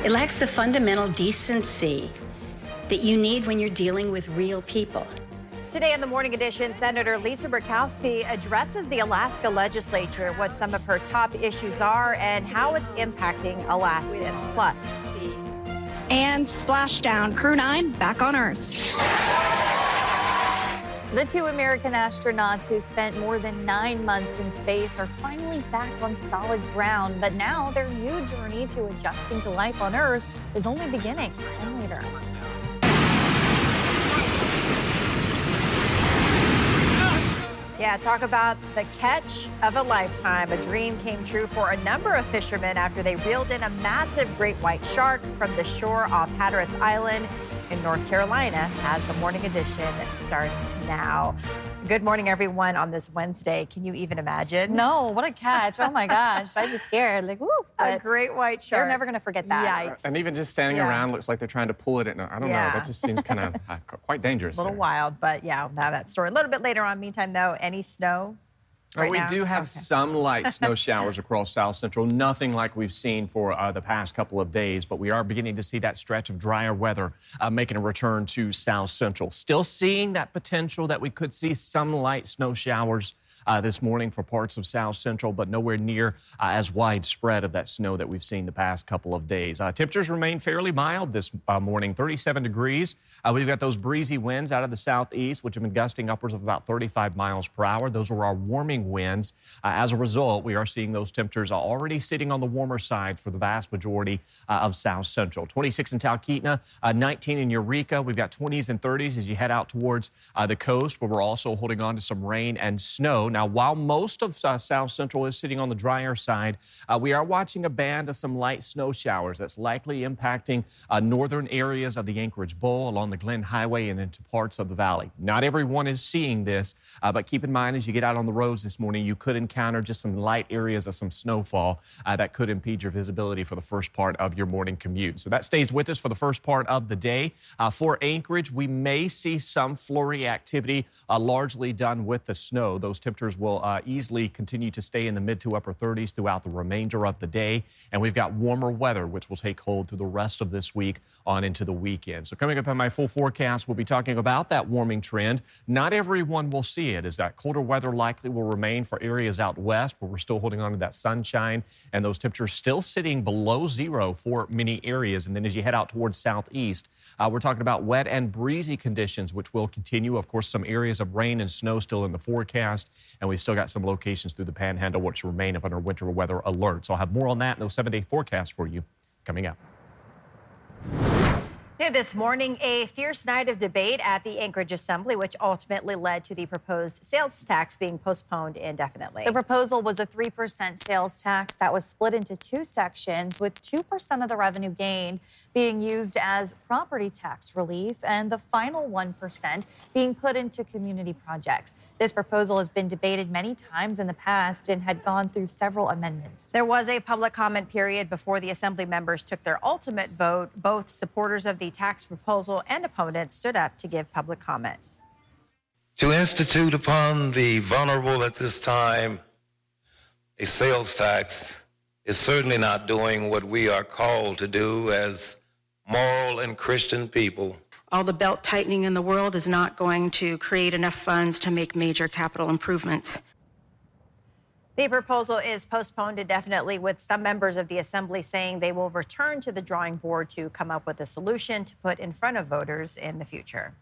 It lacks the fundamental decency that you need when you're dealing with real people. Today in the Morning Edition, Senator Lisa Murkowski addresses the Alaska legislature, what some of her top issues are, and how it's impacting Alaskans. Plus, and splashdown, Crew 9 back on Earth. The two American astronauts who spent more than 9 months in space are finally back on solid ground, but now their new journey to adjusting to life on Earth is only beginning. And later. yeah, talk about the catch of a lifetime. A dream came true for a number of fishermen after they reeled in a massive great white shark from the shore off Hatteras Island in North Carolina, as the Morning Edition starts now. Good morning, everyone, on this Wednesday. Can you even imagine? No, what a catch. Oh, my gosh. I'd be scared. Like, woo. A great white shark. You're never going to forget that. Yikes. And even just standing around looks like they're trying to pull it. I don't know. That just seems kind of quite dangerous. A little wild, but yeah, we'll have that story a little bit later on. Meantime, though, any snow? We do have some light snow showers across South Central. Nothing like we've seen for the past couple of days, but we are beginning to see that stretch of drier weather making a return to South Central. Still seeing that potential that we could see some light snow showers this morning for parts of South Central, but nowhere near as widespread of that snow that we've seen the past couple of days. Temperatures remain fairly mild this morning, 37 degrees. We've got those breezy winds out of the southeast, which have been gusting upwards of about 35 miles per hour. Those are our warming winds. As a result, we are seeing those temperatures already sitting on the warmer side for the vast majority of South Central. 26 in Talkeetna, 19 in Eureka. We've got 20s and 30s as you head out towards the coast, where we're also holding on to some rain and snow. Now, while most of South Central is sitting on the drier side, we are watching a band of some light snow showers that's likely impacting northern areas of the Anchorage Bowl, along the Glen Highway, and into parts of the valley. Not everyone is seeing this, but keep in mind as you get out on the roads this morning, you could encounter just some light areas of some snowfall that could impede your visibility for the first part of your morning commute. So that stays with us for the first part of the day. For Anchorage, we may see some flurry activity, largely done with the snow. Those temperatures will easily continue to stay in the mid to upper 30s throughout the remainder of the day. And we've got warmer weather, which will take hold through the rest of this week on into the weekend. So coming up on my full forecast, we'll be talking about that warming trend. Not everyone will see it, as that colder weather likely will remain for areas out west, where we're still holding on to that sunshine, and those temperatures still sitting below zero for many areas. And then as you head out towards southeast, we're talking about wet and breezy conditions, which will continue. Of course, some areas of rain and snow still in the forecast. And we've still got some locations through the Panhandle which remain up under winter weather alert. So I'll have more on that in those 7-day forecasts for you coming up. New this morning, a fierce night of debate at the Anchorage Assembly, which ultimately led to the proposed sales tax being postponed indefinitely. The proposal was a 3% sales tax that was split into two sections, with 2% of the revenue gained being used as property tax relief and the final 1% being put into community projects. This proposal has been debated many times in the past and had gone through several amendments. There was a public comment period before the Assembly members took their ultimate vote. Both supporters of the tax proposal and opponents stood up to give public comment. To institute upon the vulnerable at this time a sales tax is certainly not doing what we are called to do as moral and Christian people. All the belt tightening in the world is not going to create enough funds to make major capital improvements. The proposal is postponed indefinitely, with some members of the Assembly saying they will return to the drawing board to come up with a solution to put in front of voters in the future.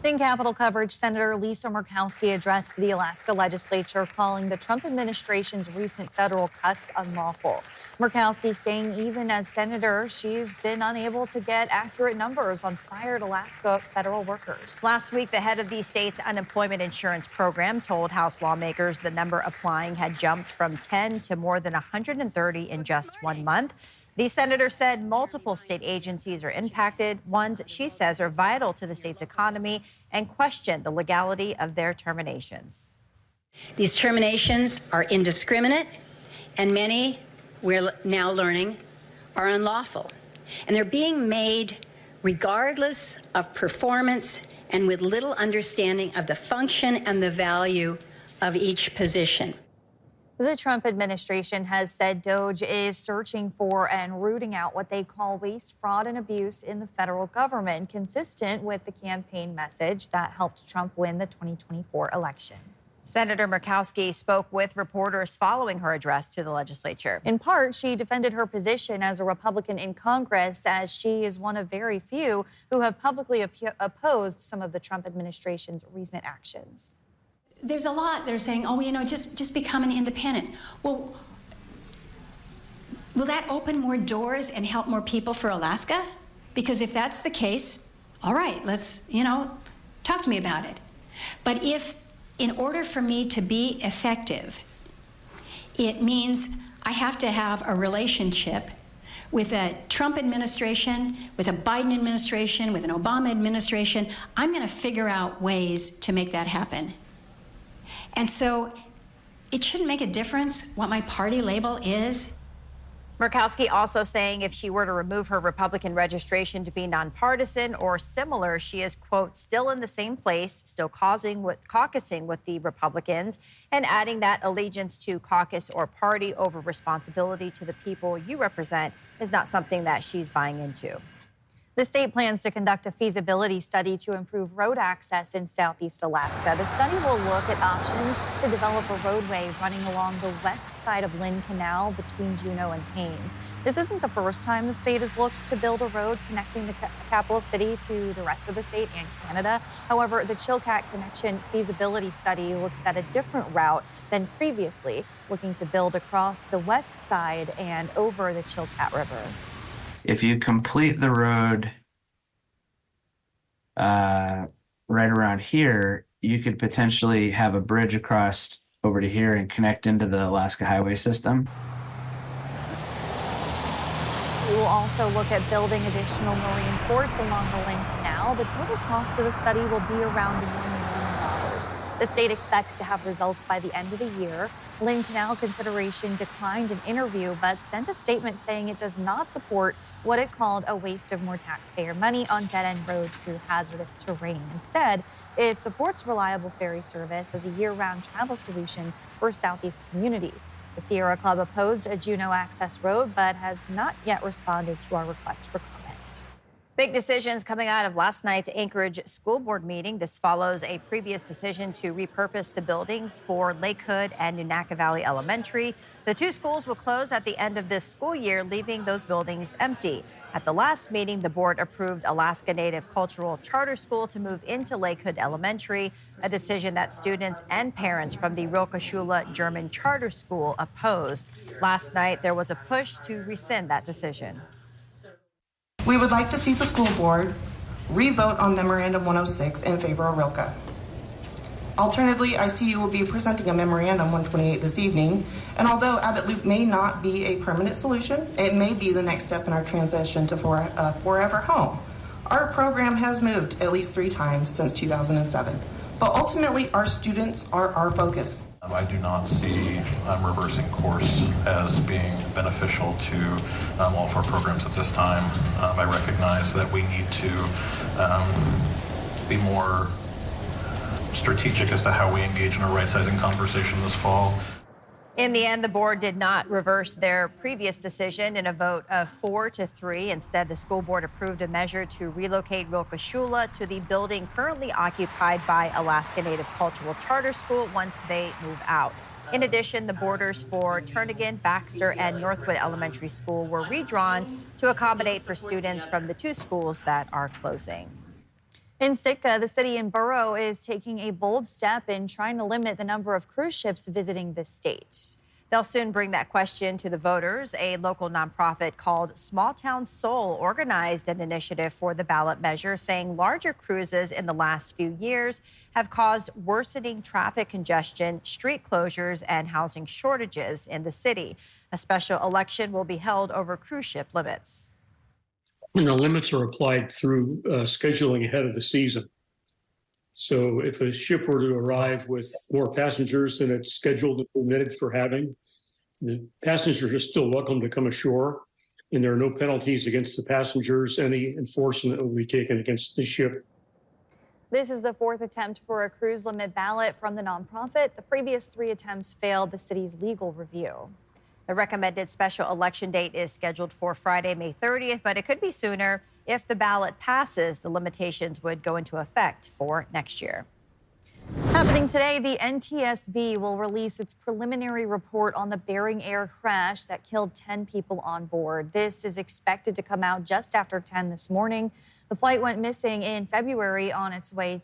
In Capitol coverage, Senator Lisa Murkowski addressed the Alaska legislature, calling the Trump administration's recent federal cuts unlawful. Murkowski saying even as senator, she's been unable to get accurate numbers on fired Alaska federal workers. Last week, the head of the state's unemployment insurance program told House lawmakers the number applying had jumped from 10 to more than 130 in just 1 month. The senator said multiple state agencies are impacted, ones she says are vital to the state's economy, and questioned the legality of their terminations. These terminations are indiscriminate, and many, we're now learning, are unlawful. And they're being made regardless of performance and with little understanding of the function and the value of each position. The Trump administration has said DOGE is searching for and rooting out what they call waste, fraud, and abuse in the federal government, consistent with the campaign message that helped Trump win the 2024 election. Senator Murkowski spoke with reporters following her address to the legislature. In part, she defended her position as a Republican in Congress, as she is one of very few who have publicly opposed some of the Trump administration's recent actions. There's a lot that are saying, oh, just become an independent. Well, will that open more doors and help more people for Alaska? Because if that's the case, all right, let's, talk to me about it. But if, in order for me to be effective, it means I have to have a relationship with a Trump administration, with a Biden administration, with an Obama administration, I'm going to figure out ways to make that happen. And so it shouldn't make a difference what my party label is. Murkowski also saying if she were to remove her Republican registration to be nonpartisan or similar, she is, quote, still in the same place, still caucusing with the Republicans, and adding that allegiance to caucus or party over responsibility to the people you represent is not something that she's buying into. The state plans to conduct a feasibility study to improve road access in southeast Alaska. The study will look at options to develop a roadway running along the west side of Lynn Canal between Juneau and Haines. This isn't the first time the state has looked to build a road connecting the capital city to the rest of the state and Canada. However, the Chilkat Connection feasibility study looks at a different route than previously, looking to build across the west side and over the Chilkat River. If you complete the road right around here, you could potentially have a bridge across over to here and connect into the Alaska highway system. We will also look at building additional marine ports along the Lynn Canal. The total cost of the study will be around $1 million. The state expects to have results by the end of the year. Lynn Canal Consideration declined an interview, but sent a statement saying it does not support what it called a waste of more taxpayer money on dead-end roads through hazardous terrain. Instead, it supports reliable ferry service as a year-round travel solution for Southeast communities. The Sierra Club opposed a Juneau access road, but has not yet responded to our request for comment. Big decisions coming out of last night's Anchorage School Board meeting. This follows a previous decision to repurpose the buildings for Lakehood and Nunaka Valley Elementary. The two schools will close at the end of this school year, leaving those buildings empty. At the last meeting, the board approved Alaska Native Cultural Charter School to move into Lakehood Elementary, a decision that students and parents from the Rilke Schule German Charter School opposed. Last night, there was a push to rescind that decision. We would like to see the school board re-vote on Memorandum 106 in favor of Rilke. Alternatively, ICU will be presenting a Memorandum 128 this evening, and although Abbott Loop may not be a permanent solution, it may be the next step in our transition to forever home. Our program has moved at least 3 times since 2007, but ultimately our students are our focus. I do not see reversing course as being beneficial to all 4 programs at this time. I recognize that we need to be more strategic as to how we engage in a right-sizing conversation this fall. In the end, the board did not reverse their previous decision in a vote of 4-3. Instead, the school board approved a measure to relocate Rilke Schule to the building currently occupied by Alaska Native Cultural Charter School once they move out. In addition, the borders for Turnagain, Baxter, and Northwood Elementary School were redrawn to accommodate for students from the 2 schools that are closing. In Sitka, the city and borough is taking a bold step in trying to limit the number of cruise ships visiting the state. They'll soon bring that question to the voters. A local nonprofit called Small Town Soul organized an initiative for the ballot measure, saying larger cruises in the last few years have caused worsening traffic congestion, street closures, and housing shortages in the city. A special election will be held over cruise ship limits. And the limits are applied through scheduling ahead of the season. So if a ship were to arrive with more passengers than it's scheduled and permitted for having, the passengers are still welcome to come ashore, and there are no penalties against the passengers. Any enforcement will be taken against the ship. This is the fourth attempt for a cruise limit ballot from the nonprofit. The previous 3 attempts failed the city's legal review. The recommended special election date is scheduled for Friday, May 30th, but it could be sooner. If the ballot passes, the limitations would go into effect for next year. Happening today, the NTSB will release its preliminary report on the Bering Air crash that killed 10 people on board. This is expected to come out just after 10 this morning. The flight went missing in February on its way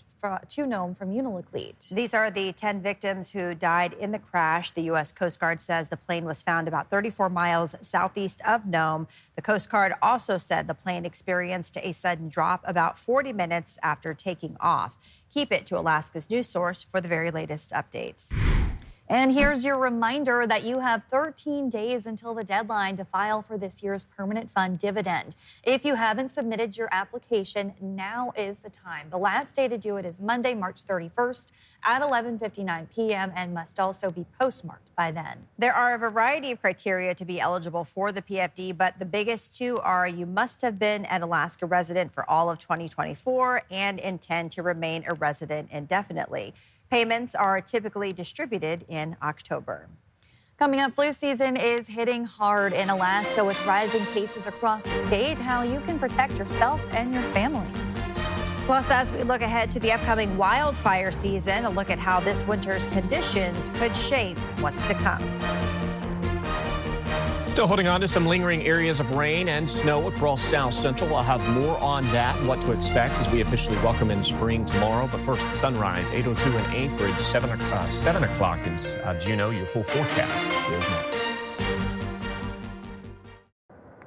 to Nome from Unalakleet. These are the 10 victims who died in the crash. The U.S. Coast Guard says the plane was found about 34 miles southeast of Nome. The Coast Guard also said the plane experienced a sudden drop about 40 minutes after taking off. Keep it to Alaska's news source for the very latest updates. And here's your reminder that you have 13 days until the deadline to file for this year's permanent fund dividend. If you haven't submitted your application, now is the time. The last day to do it is Monday, March 31st at 11:59 p.m. and must also be postmarked by then. There are a variety of criteria to be eligible for the PFD, but the biggest two are you must have been an Alaska resident for all of 2024 and intend to remain a resident indefinitely. Payments are typically distributed in October. Coming up, flu season is hitting hard in Alaska with rising cases across the state. How you can protect yourself and your family. Plus, as we look ahead to the upcoming wildfire season, a look at how this winter's conditions could shape what's to come. Still holding on to some lingering areas of rain and snow across South Central. I'll have more on that and what to expect as we officially welcome in spring tomorrow. But first, sunrise, 8:02 in Anchorage, 7 o'clock in Juneau. Your full forecast is next.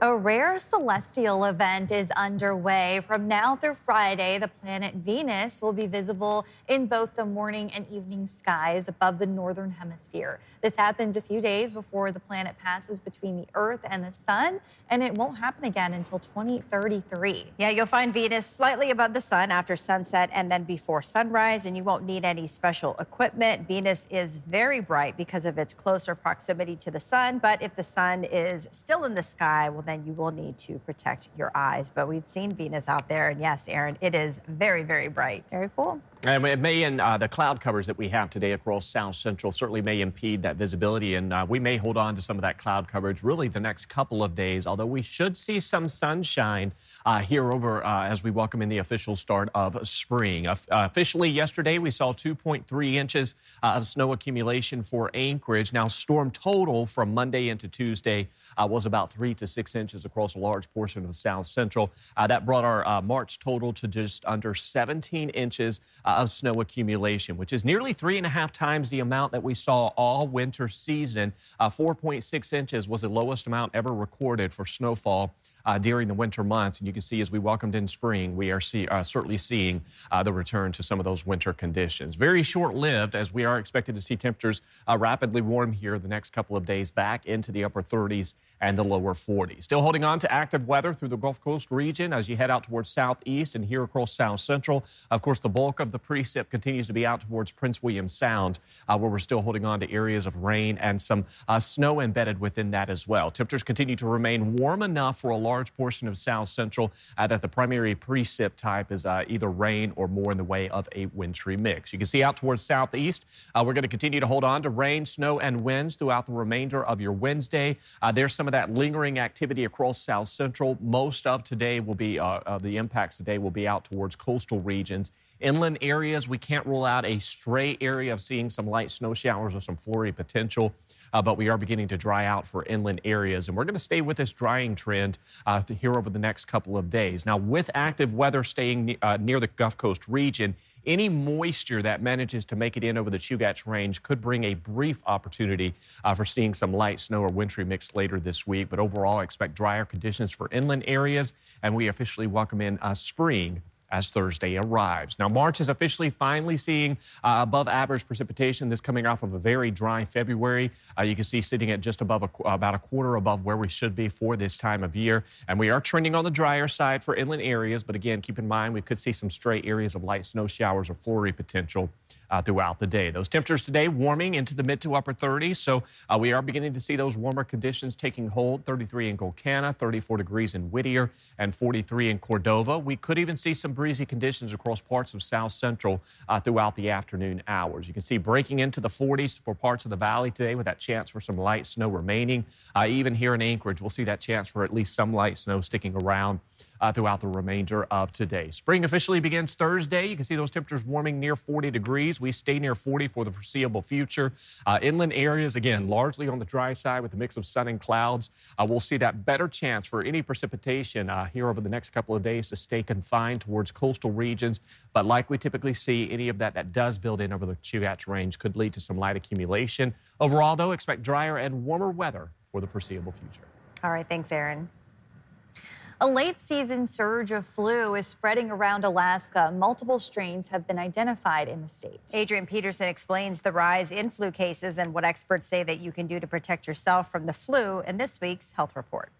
A rare celestial event is underway. From now through Friday, the planet Venus will be visible in both the morning and evening skies above the northern hemisphere. This happens a few days before the planet passes between the Earth and the Sun, and it won't happen again until 2033. Yeah, you'll find Venus slightly above the Sun after sunset and then before sunrise, and you won't need any special equipment. Venus is very bright because of its closer proximity to the Sun, but if the Sun is still in the sky, well, then you will need to protect your eyes. But we've seen Venus out there, and yes, Aaron, it is very, very bright. Very cool. And it may, and the cloud covers that we have today across South Central certainly may impede that visibility, and we may hold on to some of that cloud coverage really the next couple of days, although we should see some sunshine here over as we welcome in the official start of spring. Officially yesterday, we saw 2.3 inches of snow accumulation for Anchorage. Now, storm total from Monday into Tuesday was about 3 to 6 inches across a large portion of South Central. That brought our March total to just under 17 inches of snow accumulation, which is nearly 3.5 times the amount that we saw all winter season. 4.6 inches was the lowest amount ever recorded for snowfall during the winter months. And you can see as we welcomed in spring, we are certainly seeing the return to some of those winter conditions. Very short-lived, as we are expected to see temperatures rapidly warm here the next couple of days, back into the upper 30s and the lower 40s. Still holding on to active weather through the Gulf Coast region as you head out towards southeast and here across South Central. Of course, the bulk of the precip continues to be out towards Prince William Sound, where we're still holding on to areas of rain and some snow embedded within that as well. Temperatures continue to remain warm enough for a large portion of South Central that the primary precip type is either rain or more in the way of a wintry mix. You can see out towards southeast, we're going to continue to hold on to rain, snow, and winds throughout the remainder of your Wednesday. There's some of that lingering activity across South Central. Most of today will be, the impacts today will be out towards coastal regions. Inland areas, we can't rule out a stray area of seeing some light snow showers or some flurry potential, but we are beginning to dry out for inland areas. And we're going to stay with this drying trend here over the next couple of days. Now, with active weather staying near the Gulf Coast region, any moisture that manages to make it in over the Chugach Range could bring a brief opportunity for seeing some light snow or wintry mix later this week. But overall, expect drier conditions for inland areas, and we officially welcome in spring as Thursday arrives. Now, March is officially finally seeing above average precipitation. This coming off of a very dry February. You can see sitting at just above about a quarter above where we should be for this time of year. And we are trending on the drier side for inland areas. But again, keep in mind, we could see some stray areas of light snow showers or flurry potential throughout the day. Those temperatures today warming into the mid to upper 30s, so we are beginning to see those warmer conditions taking hold. 33 in Golcana, 34 degrees in Whittier, and 43 in Cordova. We could even see some breezy conditions across parts of South Central throughout the afternoon hours. You can see breaking into the 40s for parts of the valley today with that chance for some light snow remaining. Even here in Anchorage, we'll see that chance for at least some light snow sticking around throughout the remainder of today. Spring officially begins Thursday. You can see those temperatures warming near 40 degrees. We stay near 40 for the foreseeable future. Inland areas, again, largely on the dry side with a mix of sun and clouds. We'll see that better chance for any precipitation here over the next couple of days to stay confined towards coastal regions. But like we typically see, any of that does build in over the Chugach Range could lead to some light accumulation. Overall, though, expect drier and warmer weather for the foreseeable future. All right, thanks, Aaron. A late season surge of flu is spreading around Alaska. Multiple strains have been identified in the state. Adrian Peterson explains the rise in flu cases and what experts say that you can do to protect yourself from the flu in this week's health report.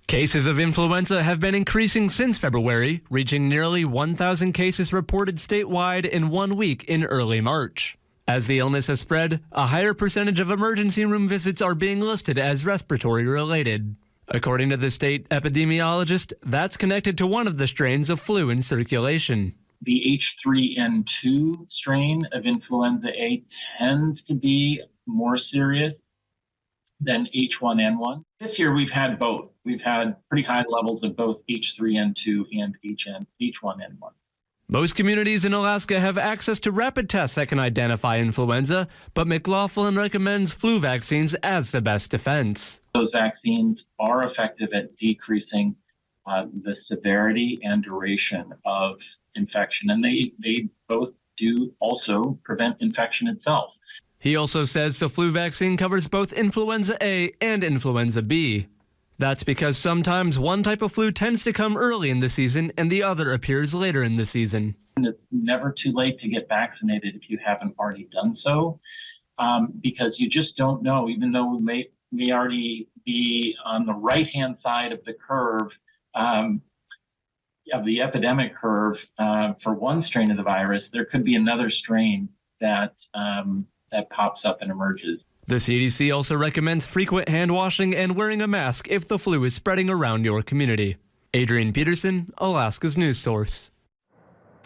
Cases of influenza have been increasing since February, reaching nearly 1,000 cases reported statewide in 1 week in early March. As the illness has spread, a higher percentage of emergency room visits are being listed as respiratory related. According to the state epidemiologist, that's connected to one of the strains of flu in circulation. The H3N2 strain of influenza A tends to be more serious than H1N1. This year we've had both. We've had pretty high levels of both H3N2 and H1N1. Most communities in Alaska have access to rapid tests that can identify influenza, but McLaughlin recommends flu vaccines as the best defense. Those vaccines are effective at decreasing the severity and duration of infection, and they both do also prevent infection itself. He also says the flu vaccine covers both influenza A and influenza B. That's because sometimes one type of flu tends to come early in the season and the other appears later in the season. It's never too late to get vaccinated if you haven't already done so, because you just don't know, even though we may already be on the right-hand side of the curve, of the epidemic curve for one strain of the virus, there could be another strain that pops up and emerges. The CDC also recommends frequent hand washing and wearing a mask if the flu is spreading around your community. Adrian Peterson, Alaska's news source.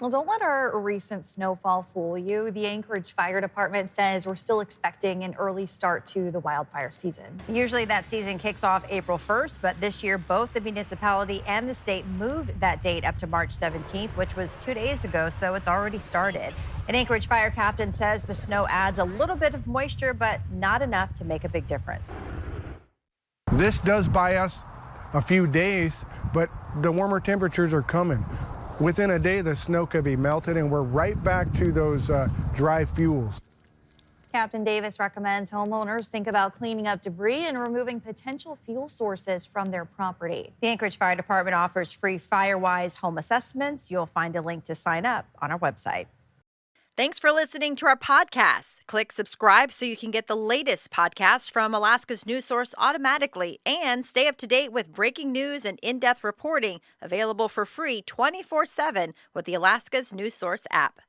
Well, don't let our recent snowfall fool you. The Anchorage Fire Department says we're still expecting an early start to the wildfire season. Usually that season kicks off April 1st, but this year both the municipality and the state moved that date up to March 17th, which was 2 days ago, so it's already started. An Anchorage fire captain says the snow adds a little bit of moisture, but not enough to make a big difference. This does buy us a few days, but the warmer temperatures are coming. Within a day, the snow could be melted, and we're right back to those dry fuels. Captain Davis recommends homeowners think about cleaning up debris and removing potential fuel sources from their property. The Anchorage Fire Department offers free FireWise home assessments. You'll find a link to sign up on our website. Thanks for listening to our podcast. Click subscribe so you can get the latest podcasts from Alaska's news source automatically and stay up to date with breaking news and in-depth reporting available for free 24/7 with the Alaska's news source app.